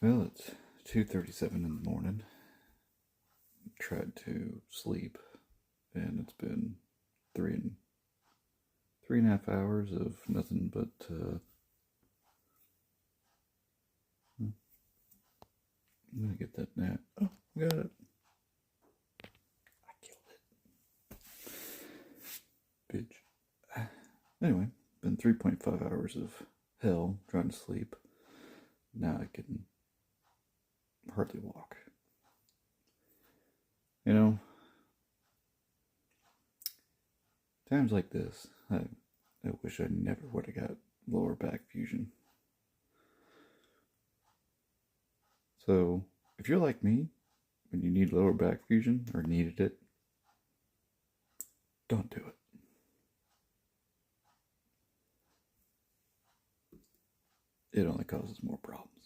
Well, it's 2:37 in the morning. Tried to sleep, and it's been three and a half hours of nothing but I'm gonna get that nap. Oh, got it. I killed it, bitch. Anyway, been 3.5 hours of hell trying to sleep. Now I can hardly walk. You know, times like this, I wish I never would have got lower back fusion. So, if you're like me, when you need lower back fusion or needed it, don't do it. It only causes more problems.